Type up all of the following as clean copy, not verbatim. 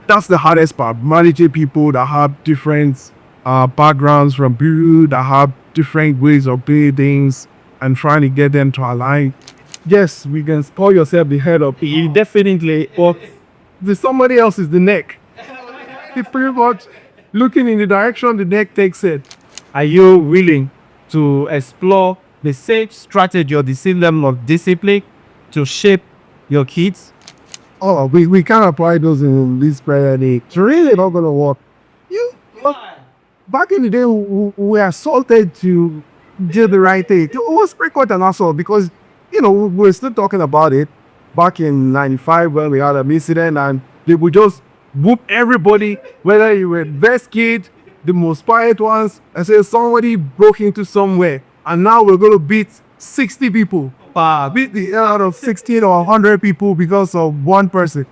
That's the hardest part. Managing people that have different backgrounds from Peru, that have different ways of doing things, and trying to get them to align. Yes, we can spoil yourself the head up. Definitely. But the somebody else is the neck. It's pretty much looking in the direction the neck takes it. Are you willing to explore the same strategy or the same level of discipline to shape your kids? Oh, we can't apply those in this prayer day. It's really not going to work. You, back in the day, we are assaulted to do the right thing. It was pretty quite an assault because, we're still talking about it back in 95 when we had an incident and they would just whoop everybody, whether you were the best kid, the most quiet ones, and say somebody broke into somewhere and now we're going to beat 60 people. Beat the hell out of 16 or 100 people because of one person.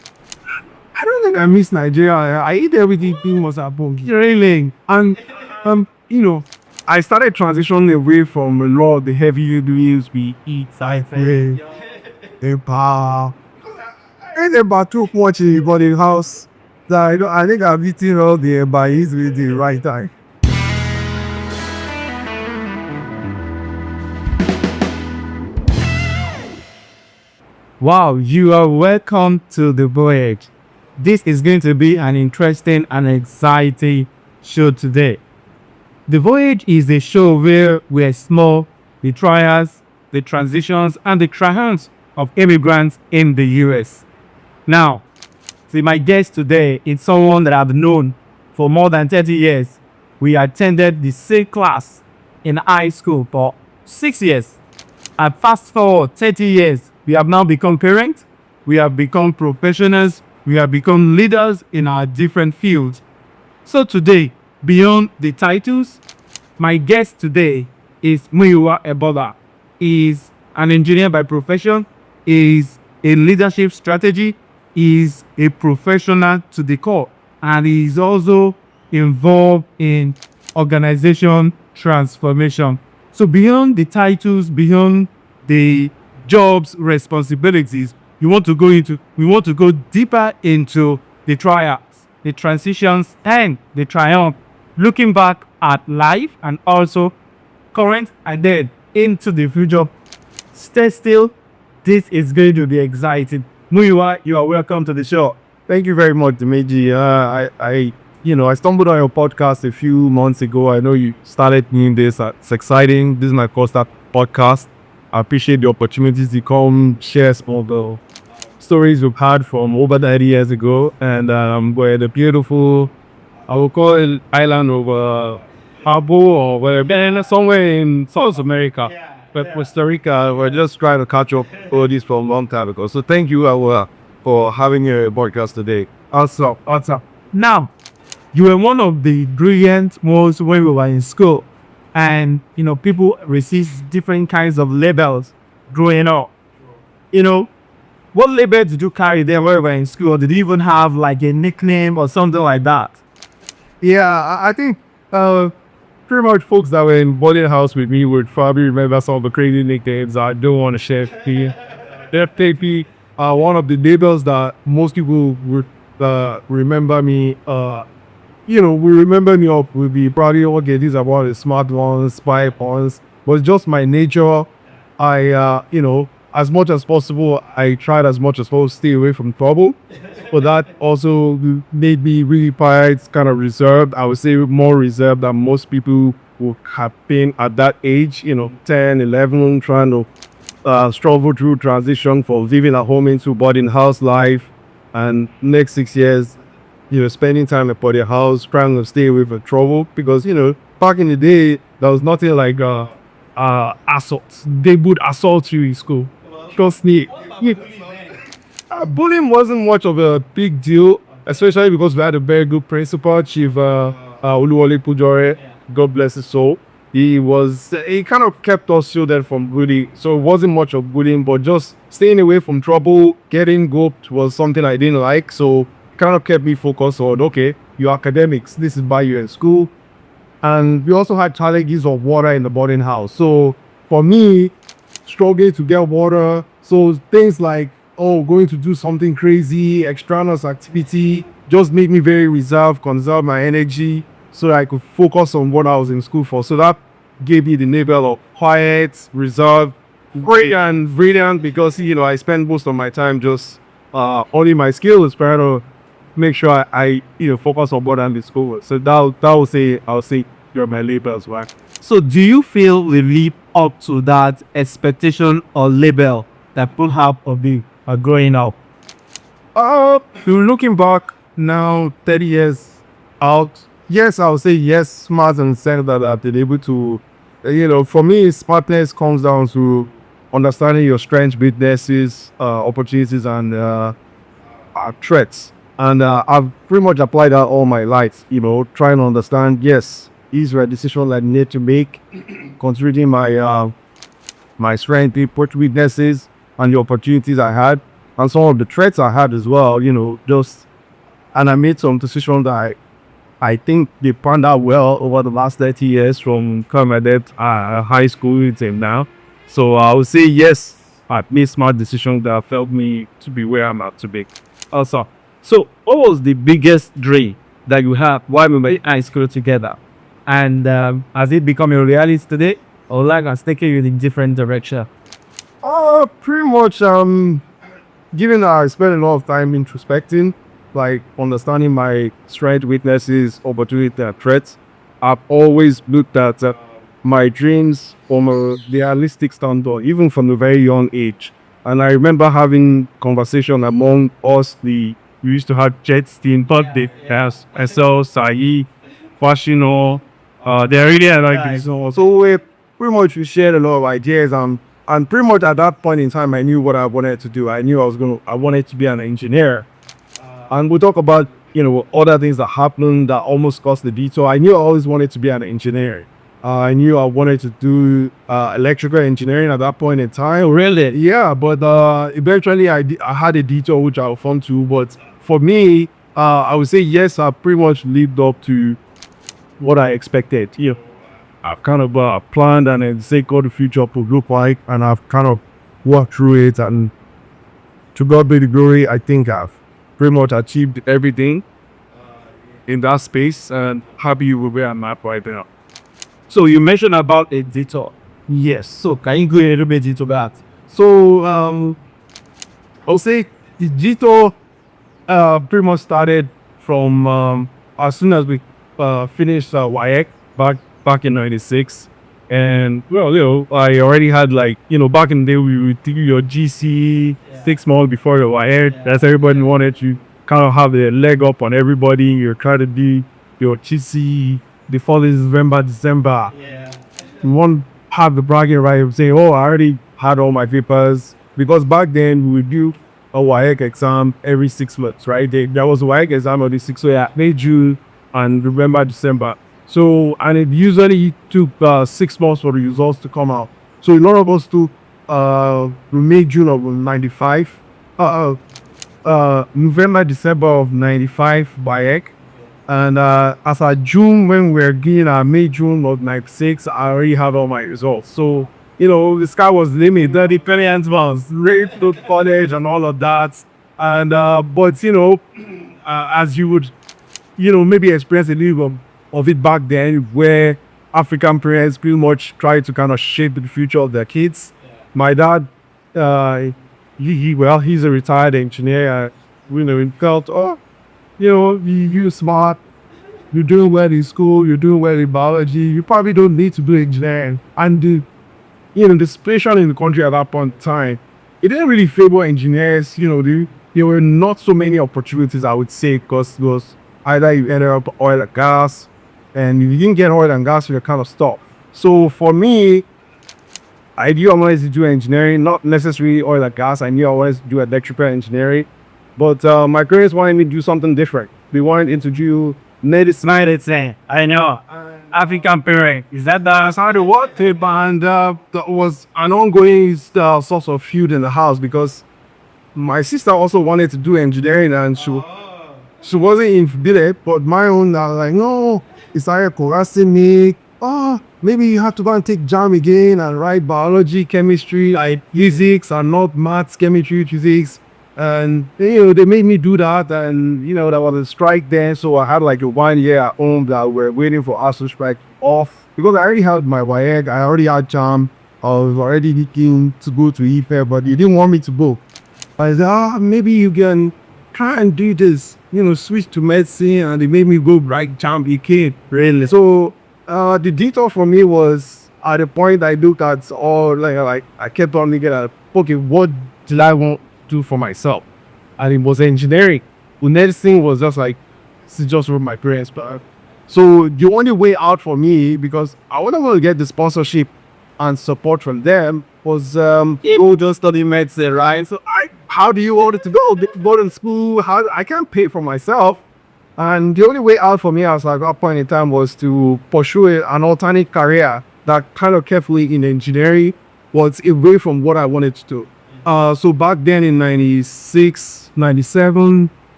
I don't think I miss Nigeria. I eat everything was happen. Really. And, I started transitioning away from a lot of the heavy meals we eat. I think. I ate about too much in the body house. That I think I've eaten all the ebayis with the right time. Wow, you are welcome to the Voyage. This is going to be an interesting and exciting show today. The Voyage is a show where we explore the trials, the transitions, and the triumphs of immigrants in the US. Now, my guest today is someone that I've known for more than 30 years. We attended the same class in high school for 6 years. And fast forward 30 years, we have now become parents, we have become professionals, we have become leaders in our different fields. So today, beyond the titles, my guest today is Muyiwa Ebola. He is an engineer by profession, is a leadership strategy, is a professional to the core, and he is also involved in organization transformation. So beyond the titles, beyond the jobs, responsibilities, we want to go deeper into the trials, the transitions, and the triumph, looking back at life and also current and then into the future. Stay still. This is going to be exciting. Muyiwa, you are welcome to the show. Thank you very much, Dimeji. I stumbled on your podcast a few months ago. I know you started doing this. It's exciting. This is my first podcast. I appreciate the opportunity to come share some of the stories we've had from over 30 years ago. And we're the beautiful, I will call it island of Habo or where somewhere in South America. But Costa Rica, we're just trying to catch up all this from a long time ago. So thank you for having a podcast today. Awesome. Now, you were one of the brilliant ones when we were in school. And, people receive different kinds of labels growing up. What label did you carry there when you were in school? Or did you even have like a nickname or something like that? Yeah, I think pretty much folks that were in boarding house with me would probably remember some of the crazy nicknames I don't want to share here. Definitely one of the labels that most people would remember me we remember me up with the probably okay, these are one of the smart ones, spy ones, but it's just my nature. I as much as possible, I tried as much as possible to stay away from trouble. But that also made me really quite kind of reserved. I would say more reserved than most people would have been at that age, 10, 11, trying to struggle through transition from living at home into boarding house life. And next 6 years, spending time at boarding house, trying to stay away from trouble. Because, back in the day, there was nothing like assault. They would assault you in school. Trust me. Bullying wasn't much of a big deal, especially because we had a very good principal, Chief Uluwole Pujore, God bless his soul. He kind of kept us shielded from bullying, so it wasn't much of bullying, but just staying away from trouble, getting groped was something I didn't like, so kind of kept me focused on, okay, your academics, this is why you're in school. And we also had challenges of water in the boarding house. So for me, struggling to get water, so things like, going to do something crazy, extraneous activity, just made me very reserved, conserve my energy so that I could focus on what I was in school for. So that gave me the label of quiet, reserved, great and brilliant because I spend most of my time just honing my skills, trying to make sure I focus on what I'm in school with. So that I'll say you're my labels, right? So do you feel we live up to that expectation or label that people have of you growing up? Looking back now, 30 years out, yes, I would say yes, smart and sense that I've been able to, for me, smartness comes down to understanding your strengths, weaknesses, opportunities, and threats. And I've pretty much applied that all my life, trying to understand, yes, these were decisions I need to make, considering my strengths, weaknesses, and the opportunities I had, and some of the threats I had as well, and I made some decisions that I think they panned out well over the last 30 years from coming high school till now. So I would say yes, I've made smart decisions that have helped me to be where I'm at to be. Also, so what was the biggest dream that you had while we were in high school together? And has it become a reality today? Or like has taken you in a different direction? Pretty much, given that I spent a lot of time introspecting, like understanding my strengths, weaknesses, opportunities, and threats, I've always looked at my dreams from a realistic standpoint, even from a very young age. And I remember having conversation among us. We used to have jets team, but the SL, Sai, Fashino, they're really like this. So we pretty much we shared a lot of ideas, and pretty much at that point in time, I knew what I wanted to do. I knew I wanted to be an engineer. And we'll talk about, other things that happened that almost caused the detour. I knew I always wanted to be an engineer. I knew I wanted to do electrical engineering at that point in time. Really? Yeah, but eventually I had a detour which I'll come to. But for me, I would say yes, I pretty much lived up to what I expected. I've kind of planned and then say what the future would look like, and I've kind of worked through it. And to God be the glory, I think I've pretty much achieved everything in that space, and happy with where I'm at right now. So you mentioned about a detour. Yes. So can you go a little bit into that? So I'll say the detour pretty much started from as soon as we finished Voyage back in '96. And I already had back in the day we would do your GC 6 months before your Voyage. That's everybody wanted to kind of have a leg up on everybody. You're trying to do your GC the following November, December. You won't have the bragging right of saying, oh, I already had all my papers. Because back then we would do a WAEC exam every 6 months, right? There was a WAEC exam on the 6th, so yeah, May, June, and November, December. So, and it usually took 6 months for the results to come out. So a lot of us took May, June of '95, November, December of '95 WAEC. And as of June, when we're getting our May, June of '96, I already had all my results. So, the sky was the limit. The dependent was straight to college and all of that. And, but, as you would, maybe experience a little bit of it back then, where African parents pretty much try to kind of shape the future of their kids. My dad, he's a retired engineer. He felt, you're smart, you're doing well in school, you're doing well in biology, you probably don't need to do engineering. And the situation in the country at that point in time, it didn't really favor engineers. There were not so many opportunities, I would say, because it was either you ended up oil and gas, and if you didn't get oil and gas, you're kind of stuck. So for me, I knew I wanted to do engineering, not necessarily oil and gas. I knew I wanted to do electrical engineering. But my parents wanted me to do something different. They wanted to do medicine. I know. African parent. Is that That's how they worked it, and that was an ongoing source of feud in the house because my sister also wanted to do engineering, and she wasn't in it. But my own, I was like, no, it's like harassing me. Maybe you have to go and take jam again and write biology, chemistry, like physics, and not maths, chemistry, physics. And they made me do that, and there was a strike then, so I had like a 1 year at home that we're waiting for us to strike off because I already had my WAEC, I already had jam, I was already looking to go to IFE, but you didn't want me to go. I said, maybe you can try and do this, switch to medicine, and they made me go write jam. You can't really. So the detour for me was at the point I looked at all like I kept on looking at, okay, what did I want to do for myself? And it was engineering. Well, medicine was just like, this is just what my parents but so the only way out for me, because I wasn't going to get the sponsorship and support from them, was go just study medicine, right? So how do you want it to go to school? How I can't pay for myself. And the only way out for me at that point in time was to pursue an alternate career that kind of kept me in engineering, was away from what I wanted to do. So back then in 96, 97,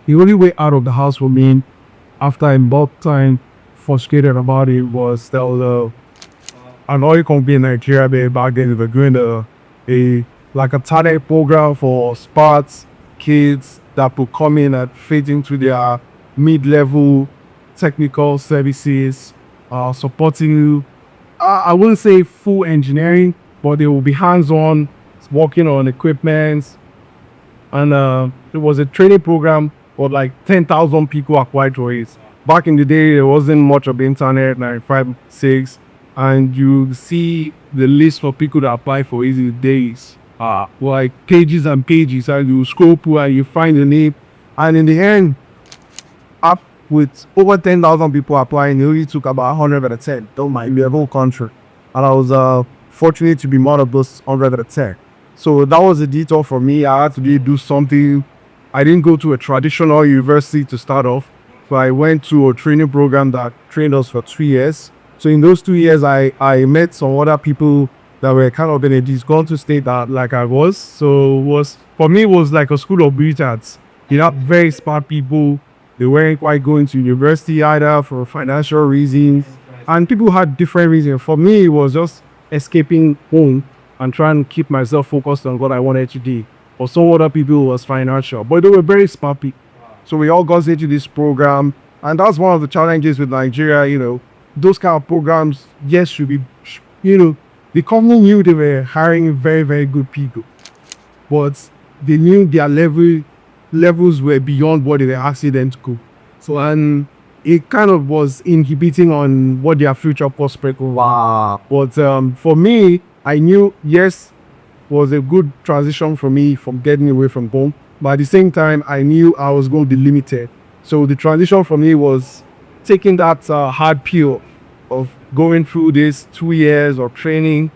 the only way out of the house for me, after I bought time frustrated about it, was there was an oil company in Nigeria back then. They were doing a talent program for sports kids that would come in and fit into their mid-level technical services, supporting, I wouldn't say full engineering, but they will be hands-on, working on equipment. And it was a training program for like 10,000 people applied to it. Back in the day, there wasn't much of the internet, 95, 6, and you see the list for people that apply for it in days. Like pages and pages, and you scroll through and you find the name. And in the end, up with over 10,000 people applying, it only took about 110. Don't mind me, the whole country. And I was fortunate to be one of those 110. So that was a detour for me. I had to really do something. I didn't go to a traditional university to start off, but I went to a training program that trained us for 3 years. So in those 2 years, I met some other people that were kind of in a disgruntled state that like I was. So for me, it was like a school of brilliance. Very smart people. They weren't quite going to university either for financial reasons. And people had different reasons. For me, it was just escaping home and trying to keep myself focused on what I wanted to do. For some other people, it was financial. But they were very smart people. So we all got into this program. And that's one of the challenges with Nigeria, those kind of programs, yes, should be, the company knew they were hiring very, very good people. But they knew their levels were beyond what they were asking them to go. So, and it kind of was inhibiting on what their future prospect was. Wow. But for me, I knew, yes, was a good transition for me from getting away from home. But at the same time, I knew I was going to be limited. So the transition for me was taking that hard pill of going through this 2 years of training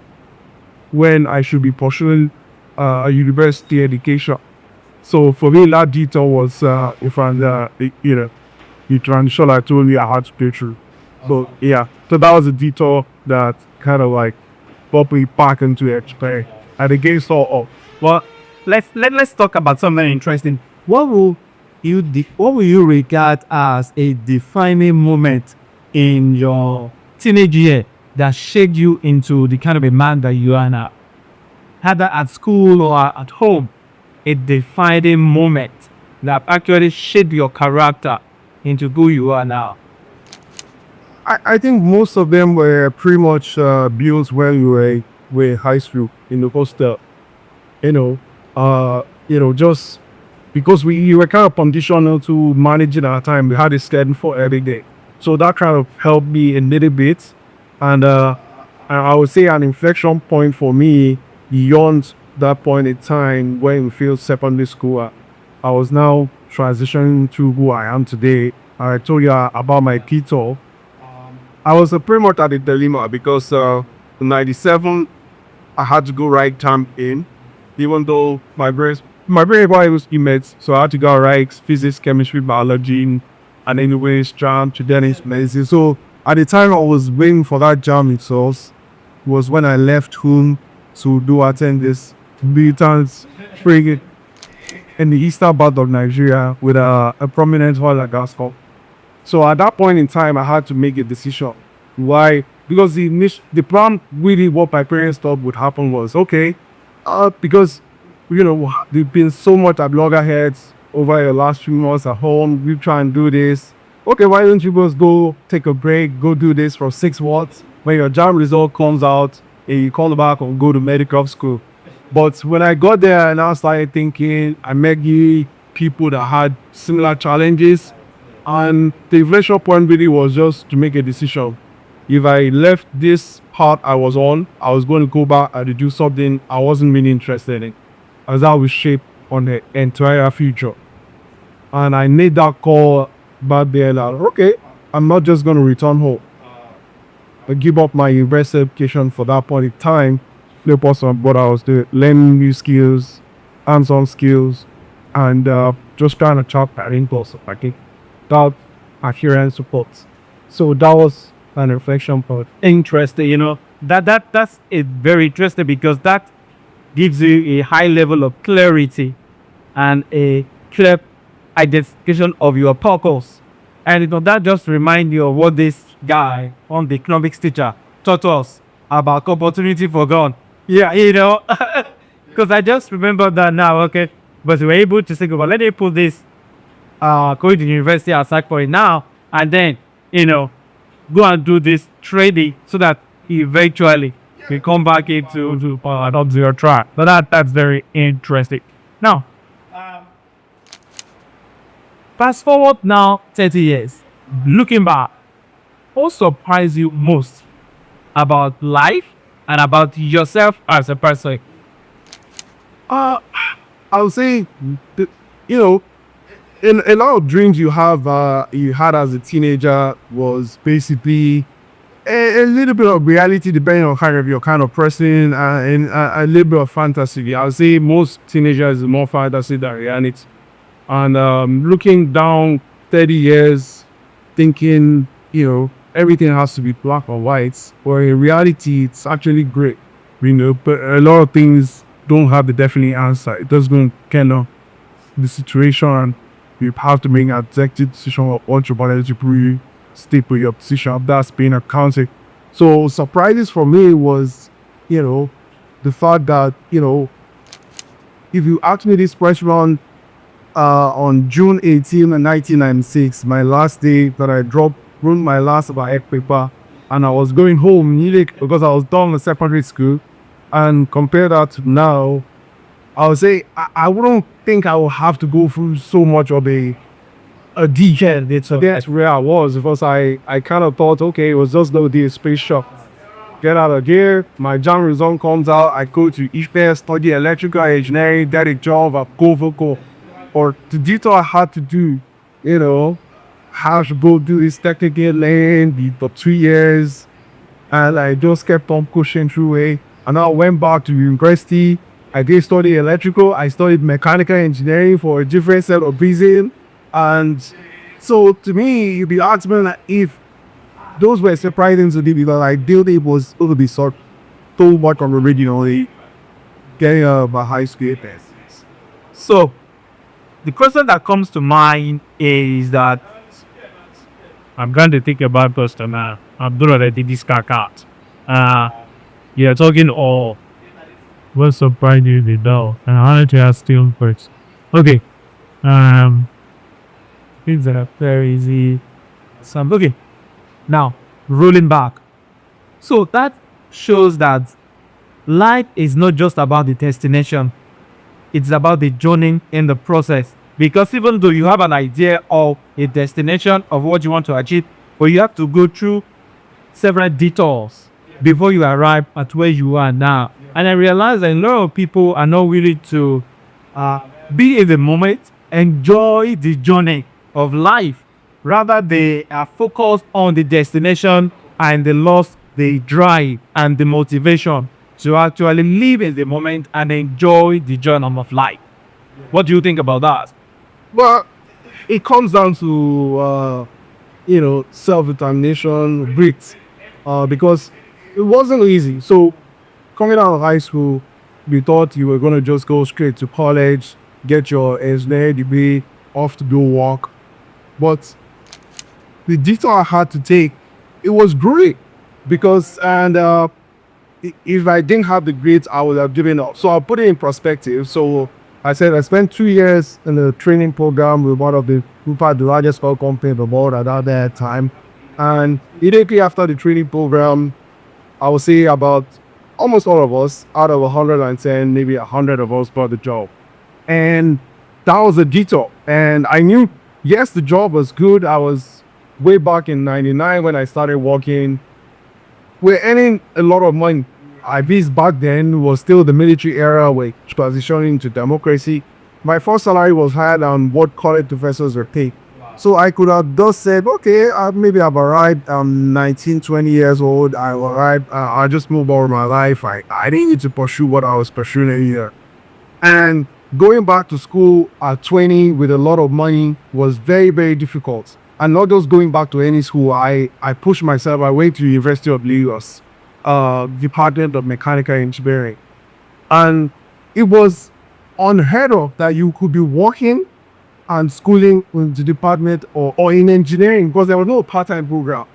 when I should be pursuing a university education. So for me, that detour was the transition I told you I had to go through. So yeah, so that was a detour that kind of like brought me back into experience. And again, so Well, let's talk about something interesting. What will you regard as a defining moment in your teenage year that shaped you into the kind of a man that you are now? Either at school or at home, a defining moment that actually shaped your character into who you are now. I think most of them were pretty much built when we were in high school in the hostel. Just because you were kind of conditional to managing our time. We had a schedule for every day. So that kind of helped me a little bit. And I would say an inflection point for me beyond that point in time when we finished secondary school, I was now transitioning to who I am today. I told you about my keto. I was pretty much at a dilemma because in 97, I had to go right time in, even though my brain was immense. So I had to go right physics, chemistry, biology, and anyways, jam to Dennis medicine. So at the time I was waiting for that jam itself was when I left home to attend this militant frigate in the eastern part of Nigeria with a prominent oil and gas company. So at that point in time, I had to make a decision. Why? Because the plan, really what my parents thought would happen was, okay, because there's been so much at loggerheads over the last few months at home. We try and do this. Okay, why don't you just go take a break, go do this for 6 months? When your job result comes out, and you come back and go to medical school. But when I got there and I started thinking, I met people that had similar challenges, and the inflection point really was just to make a decision. If I left this path I was on, I was going to go back and do something I wasn't really interested in, as that would shape on the entire future. And I made that call back there that, okay, I'm not just going to return home. I give up my university education for that point in time, focus on what I was doing, learning new skills, hands-on skills, and just trying to chop parental support, that adherence support. So that was an reflection point. Interesting, that's a very interesting because that gives you a high level of clarity and a clear identification of your purpose. And that just reminds you of what this guy on the economics teacher taught us about opportunity for God. Yeah, because I just remember that now, okay. But we were able to say, well, let me put this going to university aside for it now, and then, go and do this trading so that eventually we come back into to adopt your track. But that's very interesting. Now, fast forward now 30 years, looking back, what surprised you most about life and about yourself as a person? I would say, in a lot of dreams you had as a teenager was basically a little bit of reality, depending on your kind of person, and a little bit of fantasy. I would say most teenagers is more fantasy than reality. And looking down 30 years, thinking, everything has to be black or white, or in reality, it's actually great, but a lot of things don't have the definite answer. It does go kind of the situation, and you have to make an executive decision of what you're about to really stick with your position. That's being accounted. So surprises for me was, the fact that, if you asked me this question on June 18, 1996, my last day that I wrote my last Voyage paper, and I was going home nearly because I was done with secondary school, and compare that to now, I would say I wouldn't think I would have to go through so much of a decade. That's where I was, because I kind of thought, okay, it was just going to be a space shop. Get out of here, my jam result comes out, I go to Ife, study electrical engineering, get a job at Go. Or the detour I had to do, have to go do this technical lane for 2 years, and I just kept on pushing through it. And I went back to university. I did study electrical. I studied mechanical engineering for a different set of reasons. And so to me, you'd be asking me if those were surprising to me, because I did it was going to be so much on originally getting my high school test. So, the question that comes to mind is that I'm going to think about customer. I'm doing already this car card. You're talking all. What surprised you the now? And I wanted to ask you first. Okay. Things that are very easy. Okay. Now, rolling back. So that shows that life is not just about the destination. It's about the journey in the process. Because even though you have an idea of a destination of what you want to achieve, but you have to go through several detours before you arrive at where you are now. And I realize that a lot of people are not willing to be in the moment, enjoy the journey of life. Rather, they are focused on the destination, and they lost the drive and the motivation to actually live in the moment and enjoy the journey of life. What do you think about that? Well, it comes down to self-determination, grit, because it wasn't easy. So coming out of high school, we thought you were going to just go straight to college, get your engineering degree, off to go work. But the detour I had to take, it was great, because if I didn't have the grades, I would have given up. So I'll put it in perspective. So I said I spent 2 years in a training program with one of the the largest oil company in the world at that time. And immediately after the training program, I would say about almost all of us out of 110, maybe 100 of us got the job. And that was a detour. And I knew, yes, the job was good. I was way back in 99 when I started working. We're earning a lot of money. IBs back then was still the military era. We're transitioning to democracy. My first salary was higher than what college professors were paid. So I could have just said, okay, maybe I've arrived. I'm 19, 20 years old. I arrived. I just moved on with my life. I didn't need to pursue what I was pursuing here. And going back to school at 20 with a lot of money was very, very difficult. And not just going back to any school. I pushed myself. I went to the University of Lagos, Department of Mechanical Engineering. And it was unheard of that you could be working and schooling in the department or in engineering, because there was no part-time program.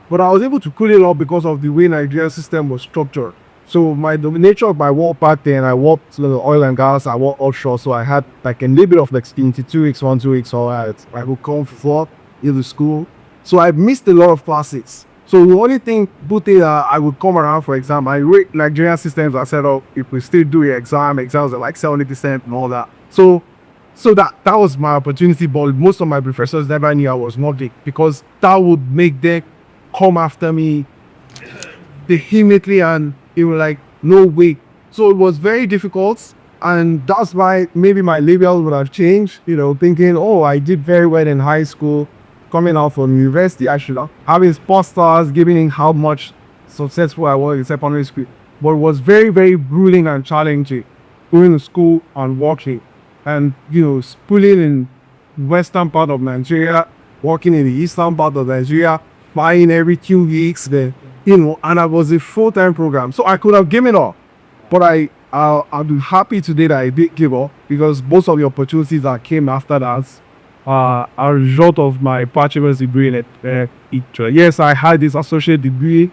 But I was able to cool it up because of the way Nigerian system was structured. So the nature of my work back then, I worked oil and gas, I worked offshore, so I had like a little bit of experience, 2 weeks, 2 weeks, all right. I would come for into school. So I missed a lot of classes. So the only thing I would come around for exam, I rate Nigerian systems. I said, oh, if we still do exams are like 70% and all that. So that was my opportunity, but most of my professors never knew I was Nordic, because that would make them come after me vehemently, and it was like, no way. So it was very difficult, and that's why maybe my label would have changed, thinking, oh, I did very well in high school, coming out from university, I should have having posters giving how much successful I was in secondary school. But it was very, very grueling and challenging going to school and working. And, schooling in western part of Nigeria, working in the eastern part of Nigeria, flying every 2 weeks, and I was a full-time program. So I could have given up. But I'll be happy today that I did give up, because most of the opportunities that came after that are a result of my bachelor's degree in it. Yes, I had this associate degree.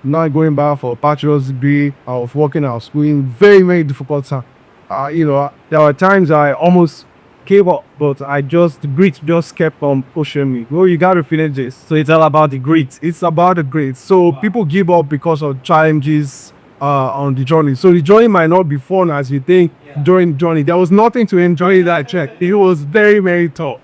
Now going back for a bachelor's degree, I was working, I was schooling, very, very difficult time. There were times I almost gave up, but the grit just kept on pushing me. Well, you got to finish this. So it's all about the grit. It's about the grit. So people give up because of challenges on the journey. So the journey might not be fun as you think during the journey. There was nothing to enjoy that check. It was very, very tough.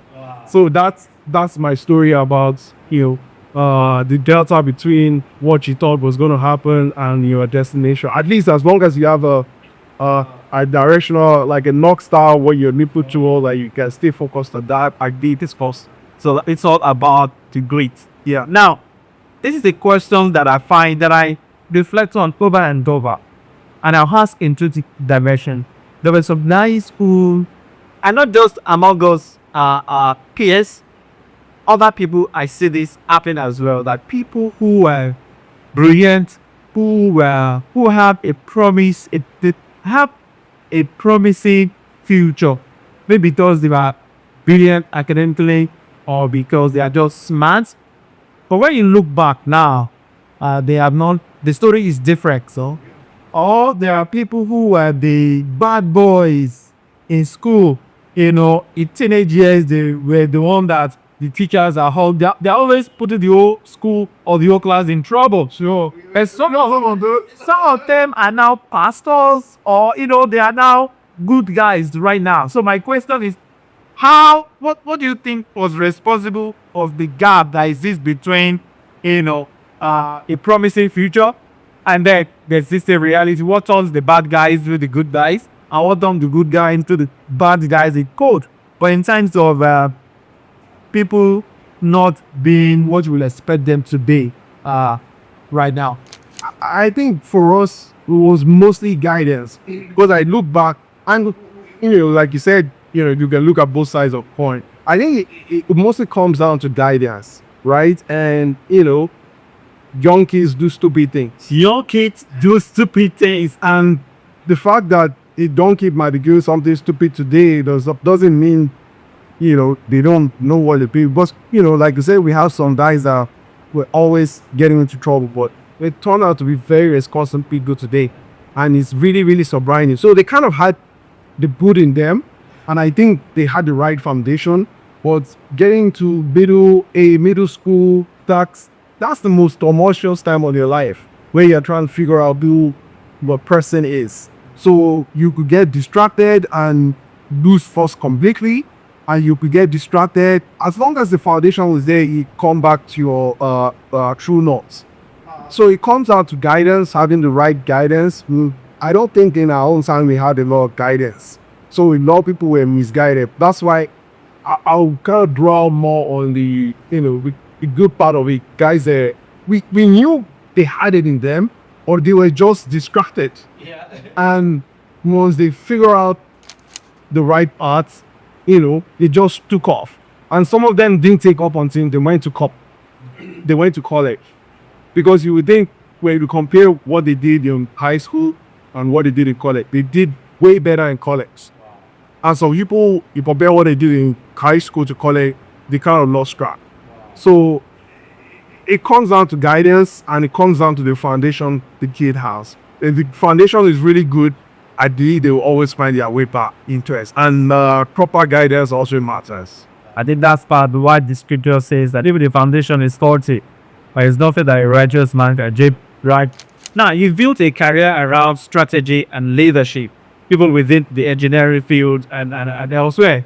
So that's my story about, the delta between what you thought was going to happen and your destination. At least as long as you have a directional, like a North Star where you're nipple tool, that you can stay focused on that. I did this course. So it's all about the grit. Yeah. Now, this is a question that I find that I reflect on over and over. And I'll ask into the dimension. There were some guys who, and not just among us peers, other people, I see this happen as well, that people who were brilliant, who have a promise, they have a promising future, maybe because they were brilliant academically or because they are just smart. But when you look back now, they have not. The story is different. So, or there are people who were the bad boys in school. In teenage years, they were the one that the teachers are they're always putting the whole school or the whole class in trouble. Sure. And some of them are now pastors, or they are now good guys right now. So my question is, what do you think was responsible of the gap that exists between a promising future and then there's this a reality? What turns the bad guys into the good guys, and what turns the good guys into the bad guys in code? But in terms of people not being what you will expect them to be right now, I think for us it was mostly guidance. Because I look back and like you said, you can look at both sides of the coin. I think it mostly comes down to guidance, right? And young kids do stupid things. Young kids do stupid things, and the fact that a donkey might be doing something stupid today doesn't mean they don't know what they do. But like you said, we have some guys that were always getting into trouble, but they turn out to be very responsible people today, and it's really, really surprising. So they kind of had the good in them, and I think they had the right foundation. But getting to middle school, that's the most tumultuous time of your life, where you're trying to figure out who the person is. So you could get distracted and lose focus completely, and you could get distracted. As long as the foundation was there, you come back to your true north. So it comes down to guidance, having the right guidance. I don't think in our own time we had a lot of guidance. So a lot of people were misguided. That's why I'll kind of draw more on the good part of it. Guys, we knew they had it in them, or they were just distracted. Yeah. And once they figure out the right parts, they just took off. And some of them didn't take up until they went to college. Because you would think, when you compare what they did in high school and what they did in college, they did way better in college. And so people, you compare what they did in high school to college, they kind of lost track. So it comes down to guidance, and it comes down to the foundation the kid has. If the foundation is really good, I believe they will always find their way back into it. And proper guidance also matters. I think that's part of why the scripture says that even the foundation is faulty, but it's nothing that a righteous man can achieve, right? Now, you've built a career around strategy and leadership, people within the engineering field and elsewhere.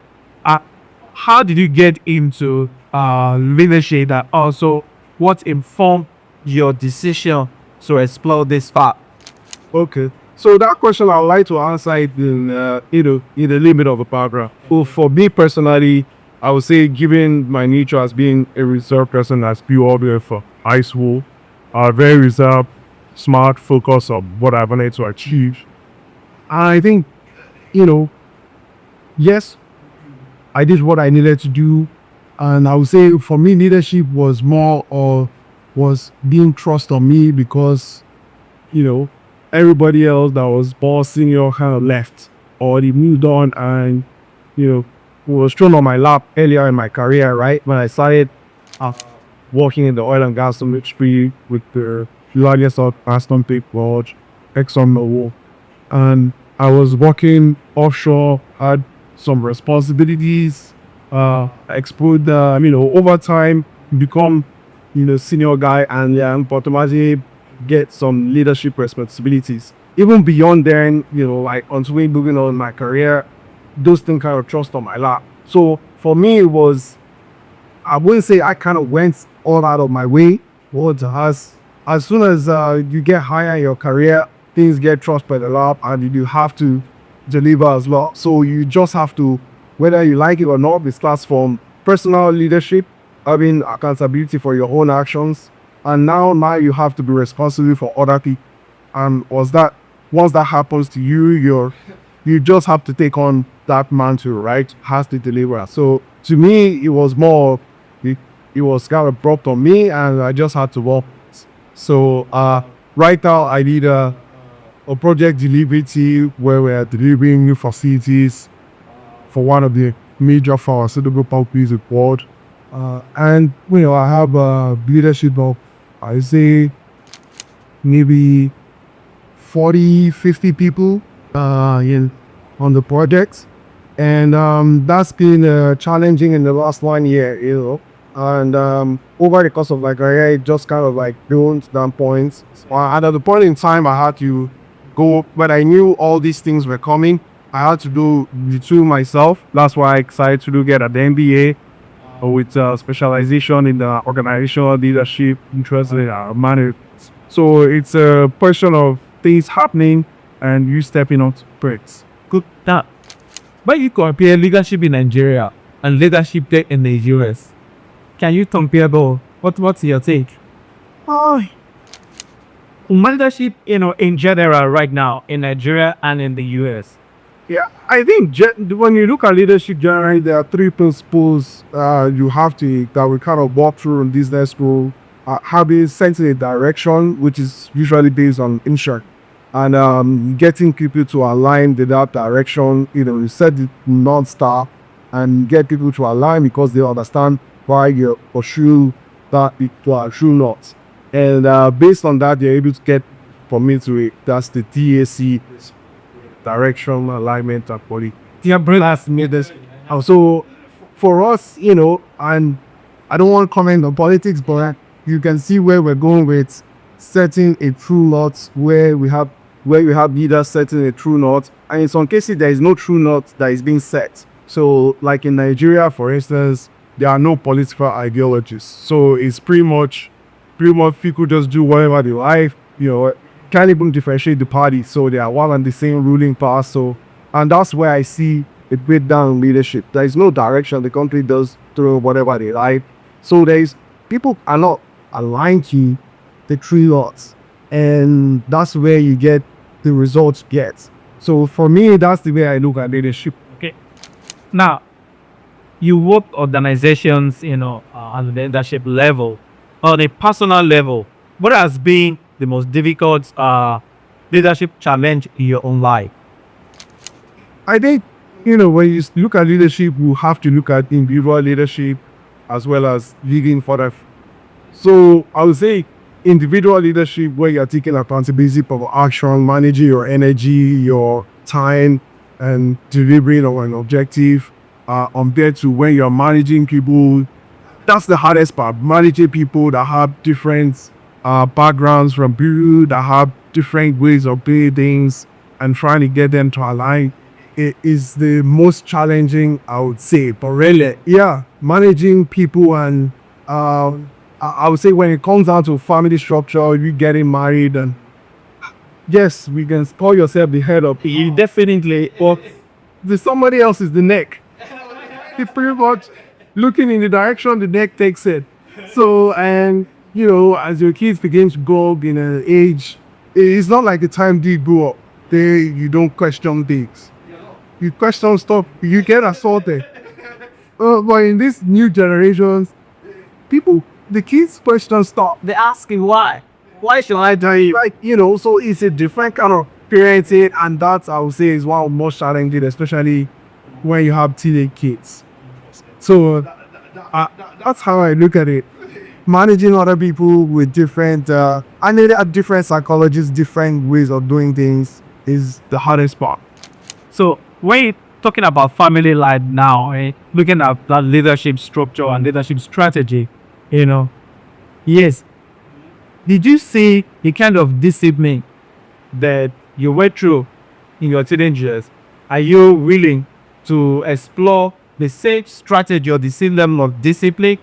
How did you get into leadership, and also what informed your decision to explore this path? Okay. So that question, I'd like to answer it in in a little bit of a paragraph. So for me personally, I would say, given my nature as being a reserved person that's grew all the way for high school, very reserved, smart, focused on what I wanted to achieve. I think, yes, I did what I needed to do. And I would say for me, leadership was more or was being trust on me, because, everybody else that was more senior kind of left, or they moved on, and, was thrown on my lap earlier in my career, right? When I started working in the oil and gas industry with the largest Aston Peak Voyage, ExxonMobil. And I was working offshore, had some responsibilities, explored, over time, become, senior guy, and automatically get some leadership responsibilities. Even beyond then, like until moving on in my career, those things kind of trust on my lap. So for me, it was, I wouldn't say I kind of went all out of my way. But as soon as you get higher in your career, things get trust by the lap, and you have to deliver as well. So you just have to, whether you like it or not, it starts from personal leadership, having accountability for your own actions, and now you have to be responsible for other people. And once that happens to you, you just have to take on that mantle, right? Has to deliver. So to me, it was more, it was kind of brought on me, and I just had to work. So right now I did a project delivery team where we're delivering new facilities for one of the major pharmaceutical companies in the world. And I have a leadership of, I say, maybe 40, 50 people on the project. And that's been challenging in the last 1 year, And over the course of my career, it just kind of like built down points. And at the point in time, I had to go, but I knew all these things were coming. I had to do the two myself. That's why I decided to get an MBA with specialization in the organizational leadership, interest in management. So it's a question of things happening and you stepping on to breaks. Good. Now, when you compare leadership in Nigeria and leadership there in the US, can you compare both? What's your take? Leadership, in general right now in Nigeria and in the US. Yeah, I think when you look at leadership generally, there are three principles you have to that we kind of walk through in business school. Having setting a direction, which is usually based on insight, and getting people to align with that direction. You set the North Star and get people to align because they understand why you pursue that to our true north. And based on that, they're able to get from me to it. That's the DAC, direction, alignment, and quality. Yeah, Brent has made this. Also, for us, and I don't want to comment on politics, but you can see where we're going with setting a true north, where you have leaders setting a true north, and in some cases there is no true north that is being set. So, like in Nigeria, for instance, there are no political ideologies. So it's pretty much people just do whatever they like. Can't even differentiate the parties. So they are one and the same ruling power. So, and that's where I see a breakdown in leadership. There is no direction. The country does throw whatever they like. So people are not aligned to the three laws, and that's where you get the results you get. So for me, that's the way I look at leadership. Okay. Now, you work organizations, on the leadership level, on a personal level. What has been the most difficult leadership challenge in your own life? I think, when you look at leadership, you have to look at individual leadership as well as leading further. So I would say individual leadership, where you're taking accountability for action, managing your energy, your time, and delivering on an objective, compared to when you're managing people. That's the hardest part. Managing people that have different backgrounds from people, that have different ways of doing things, and trying to get them to align. It is the most challenging, I would say. But really, yeah, managing people, and I would say when it comes down to family structure, you getting married, and yes, we can call yourself the head of. You definitely, but somebody else is the neck. It's pretty much looking in the direction the neck takes it. So, and as your kids begin to grow up in an age, it's not like the time they grew up. You don't question things. You question stuff, you get assaulted. But in these new generations, the kids question stuff. They're asking why. Why should I do it? Like, so it's a different kind of parenting, and that I would say is one of the most challenging, especially when you have teenage kids. So that's how I look at it. Managing other people with different, and they have different psychologists, different ways of doing things is the hardest part. So when you're talking about family life now, looking at that leadership structure and leadership strategy, yes, did you see the kind of discipline that you went through in your teenage years? Are you willing to explore the same strategy or the same level of discipline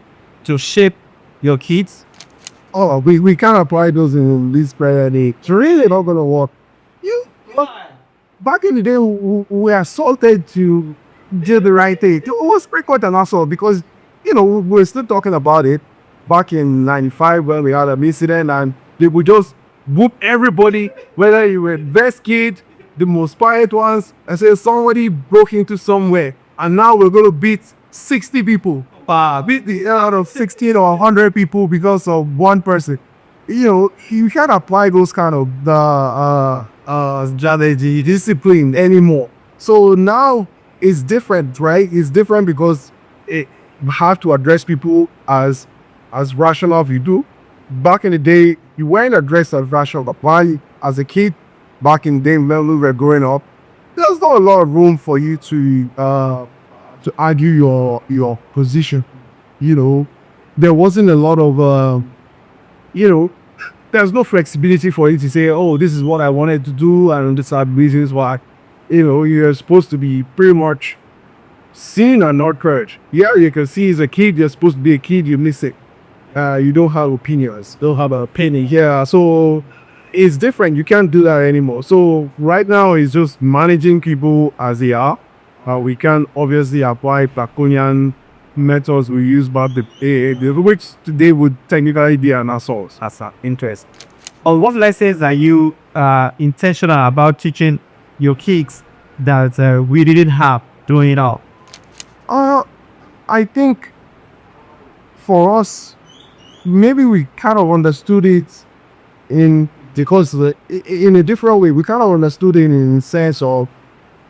to shape your kids? Oh, we can't apply those in this period. It's really not going to work. Back in the day, we were assaulted to do the right thing. It was pretty quite an assault because, we're still talking about it back in 95 when we had an incident, and they would just whoop everybody, whether you were the best kid, the most quiet ones, and say somebody broke into somewhere, and now we're going to beat 60 people. Beat the hell out of 16 or 100 people because of one person. You can't apply those kind of strategy, discipline anymore. So now it's different, right? It's different because you have to address people as rational as you do. Back in the day, you weren't addressed as rational. But why, as a kid, back in the day when we were growing up, there's not a lot of room for you to argue your position. There wasn't a lot of there's no flexibility for you to say, oh, this is what I wanted to do, and this are reasons why. You're supposed to be pretty much seen and not heard. Yeah, you can see as a kid, you're supposed to be a kid, you miss it. You don't have opinions, don't have an opinion. Yeah, so it's different. You can't do that anymore. So right now, it's just managing people as they are. We can obviously apply Draconian methods we use back the day, which today would technically be an assault. That's an interest. On what lessons are you intentional about teaching your kids that we didn't have doing it all? I think for us, maybe we kind of understood it in a different way. We kind of understood it in the sense of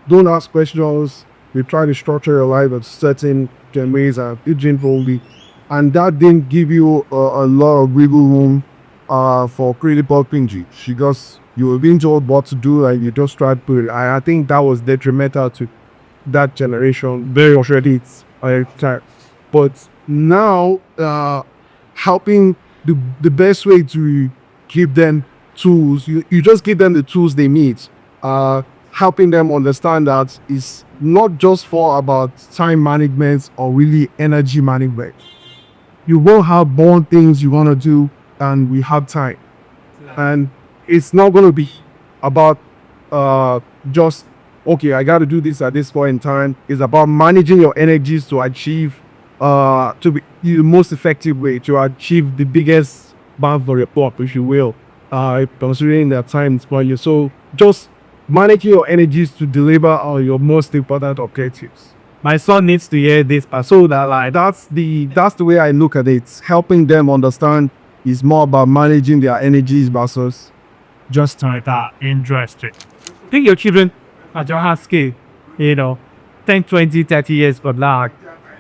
don't ask questions. You try to structure your life in certain ways and pigeonhole it, and that didn't give you a lot of wiggle room for critical thinking. She just, you were being told what to do and you just tried to put it. I think that was detrimental to that generation. Very already it's time. But now, helping the best way to give them tools, you just give them the tools they need. Helping them understand that it's not just for about time management or really energy management. You will have more things you want to do and we have time. And it's not going to be about just, okay, I got to do this at this point in time. It's about managing your energies to achieve, to be the most effective way to achieve the biggest bang for your buck, if you will, considering that time is value. So just managing your energies to deliver on your most important objectives. My son needs to hear this, but so that like that's the way I look at it. Helping them understand is more about managing their energies versus Just like that. Interesting. Think your children at your high scale, 10, 20, 30 years from now,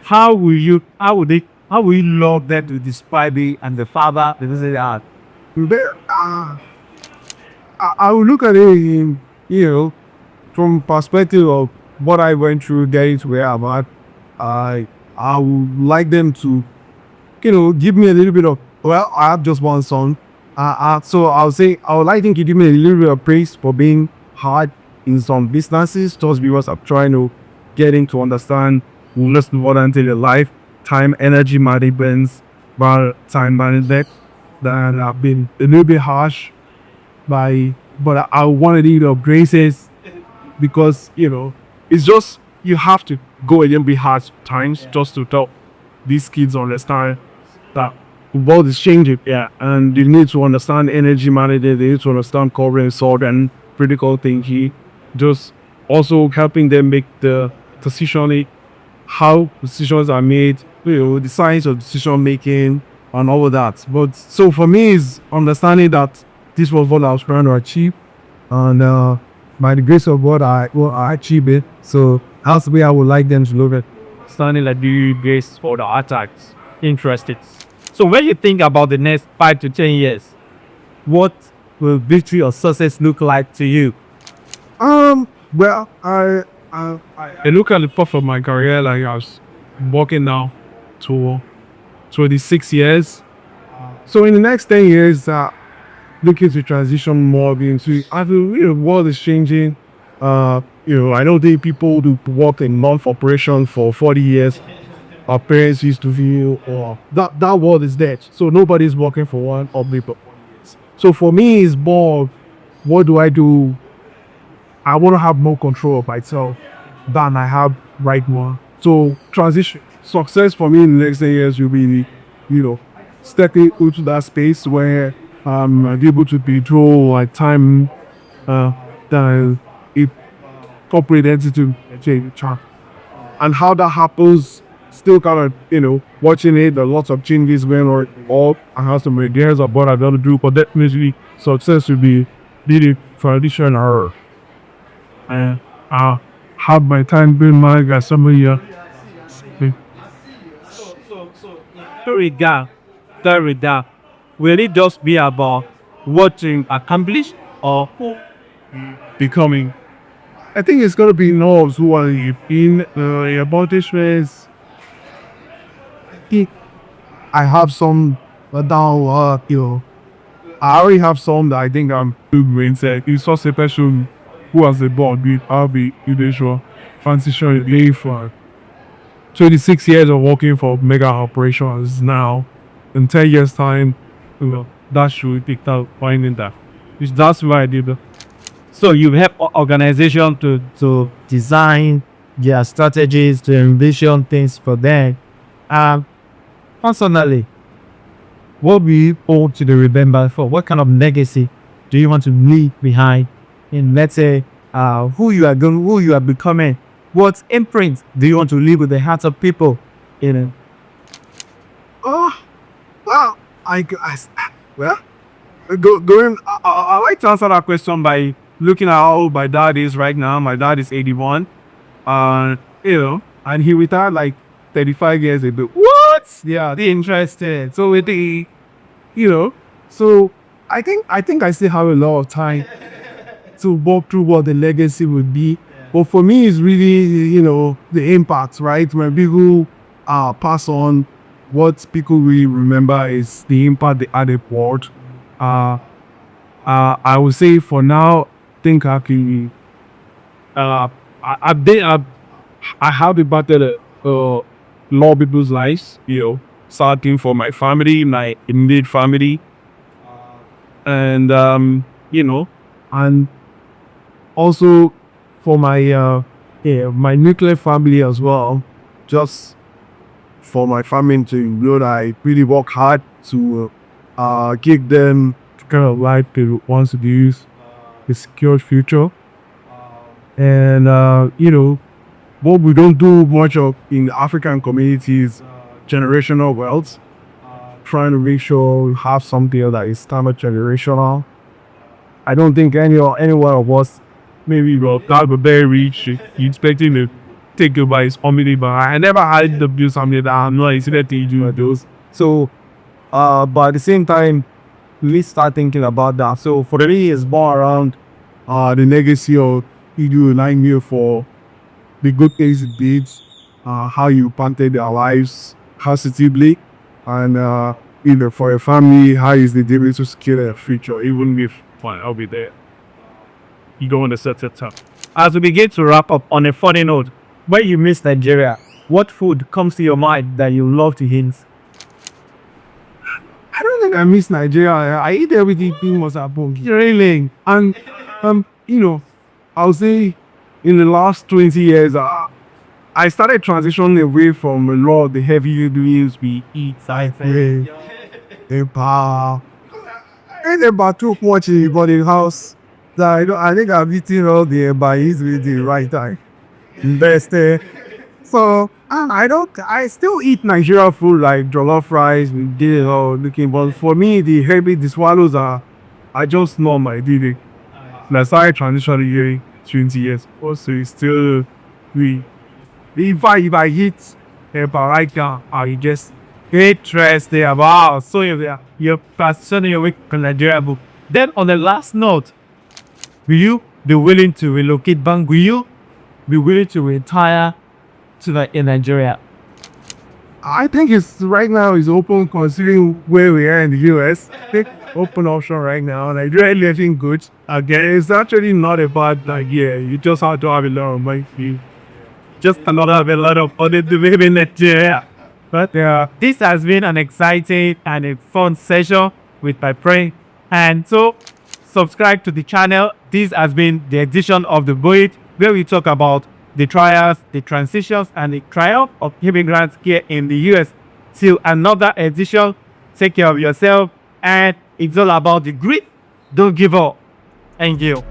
how will you love them to describe it and the father, the this and that? I will look at it in, from perspective of what I went through getting to where I'm at. I would like them to, give me a little bit of, well, I have just one son. So I'll say I would like them to give me a little bit of praise for being hard in some businesses, just because I'm trying to get him to understand what's important in their life, time, energy management, but time management. That I've been a little bit harsh but I wanted to of graces because it's just you have to go and be harsh times just to help these kids understand that the world is changing, and they need to understand energy management, they need to understand covering sort and critical thinking, just also helping them make the decision, how decisions are made, the science of decision making and all of that. But so for me is understanding that this was what I was trying to achieve, and by the grace of God, I achieved it. So that's the way I would like them to look at it. Standing like the grace for the attacks. Interested. So when you think about the next 5 to 10 years, what will victory or success look like to you? Well, I look at the path of my career, like I was working now to 26 years. So in the next 10 years, looking to transition more into, I feel the world is changing. I don't think people who work in month operation for 40 years, our parents used to view, or that world is dead. So nobody's working for one or maybe. So for me, it's more of, what do I do? I want to have more control of myself than I have right now. So transition success for me in the next 10 years will be, stepping into that space where I'm able to control like time, that it corporate entity change, and how that happens. Still kind of watching it. There are lots of changes going on. All I have some ideas of what I got to do, but definitely success will be the traditional. And I have my time being my guy somebody here. That will it just be about what you accomplish or Becoming. I think it's gonna be knows who are in accomplishments. I have some down I already have some that I think I'm doing. It's such a person who has a board with I'll be sure transition is for 26 years of working for mega operations now. In 10 years time, that should be picked out finding that. That's why I did that. so you help organization to design their strategies to envision things for them. Personally, what will you hold to the remember for? What kind of legacy do you want to leave behind? In let's say, who you are becoming. What imprint do you want to leave with the hearts of people? Oh, well, well, going. I like to answer that question by looking at how old my dad is right now. My dad is 81, and and he retired like 35 years ago. What? Yeah, the interested. So with the, so I think I still have a lot of time to walk through what the legacy would be. But for me, it's really, the impact, right? When people pass on, what people really remember is the impact they had in the world. Uh, I would say for now, think I can. I have impacted a lot of people's lives. Starting for my family, my immediate family, and and also for my nuclear family as well. Just for my family to know that I really work hard to give them the kind of life they want to use, a secure future. And what we don't do much of in the African communities, generational wealth, trying to make sure we have something that is standard generational. I don't think any one of us, maybe God were very rich, you expecting to take over his family, but I never had to do something that I'm not expected to do those. So, but at the same time, we start thinking about that. So for me, it's more around the legacy of you relying me for the good things it did, how you impacted their lives positively, and for your family, how is the able to secure their future, even if fine, I'll be there. You don't want to set it up. As we begin to wrap up on a funny note, when you miss Nigeria, what food comes to your mind that you love to eat? I don't think I miss Nigeria. I eat everything was at home. Really? And I'll say in the last 20 years, I started transitioning away from a lot of the heavy meals we eat. Eba. And eba too much in the house. That I think I've eaten all the eba with the right time. Best. So I still eat Nigerian food like jollof rice. We did it all looking, but for me the swallows are just normal. I did it. And I started transitioning here 20 years. Also, it's still we. If I eat eba right now, I just interesting about so you're transitioning away from Nigeria. But then on the last note, will you be willing to relocate back? Will you be willing to retire in Nigeria? I think it's right now is open considering where we are in the US. I think open option right now. Nigeria is getting good. Again, it's actually not a bad idea. You just have to have a lot of money. Just cannot have a lot of money to live in Nigeria. But this has been an exciting and a fun session with my friend. And so subscribe to the channel. This has been the edition of The Voyage, where we talk about the trials, the transitions, and the triumph of immigrants here in the US. Till another edition, take care of yourself, and it's all about the grit. Don't give up. Thank you.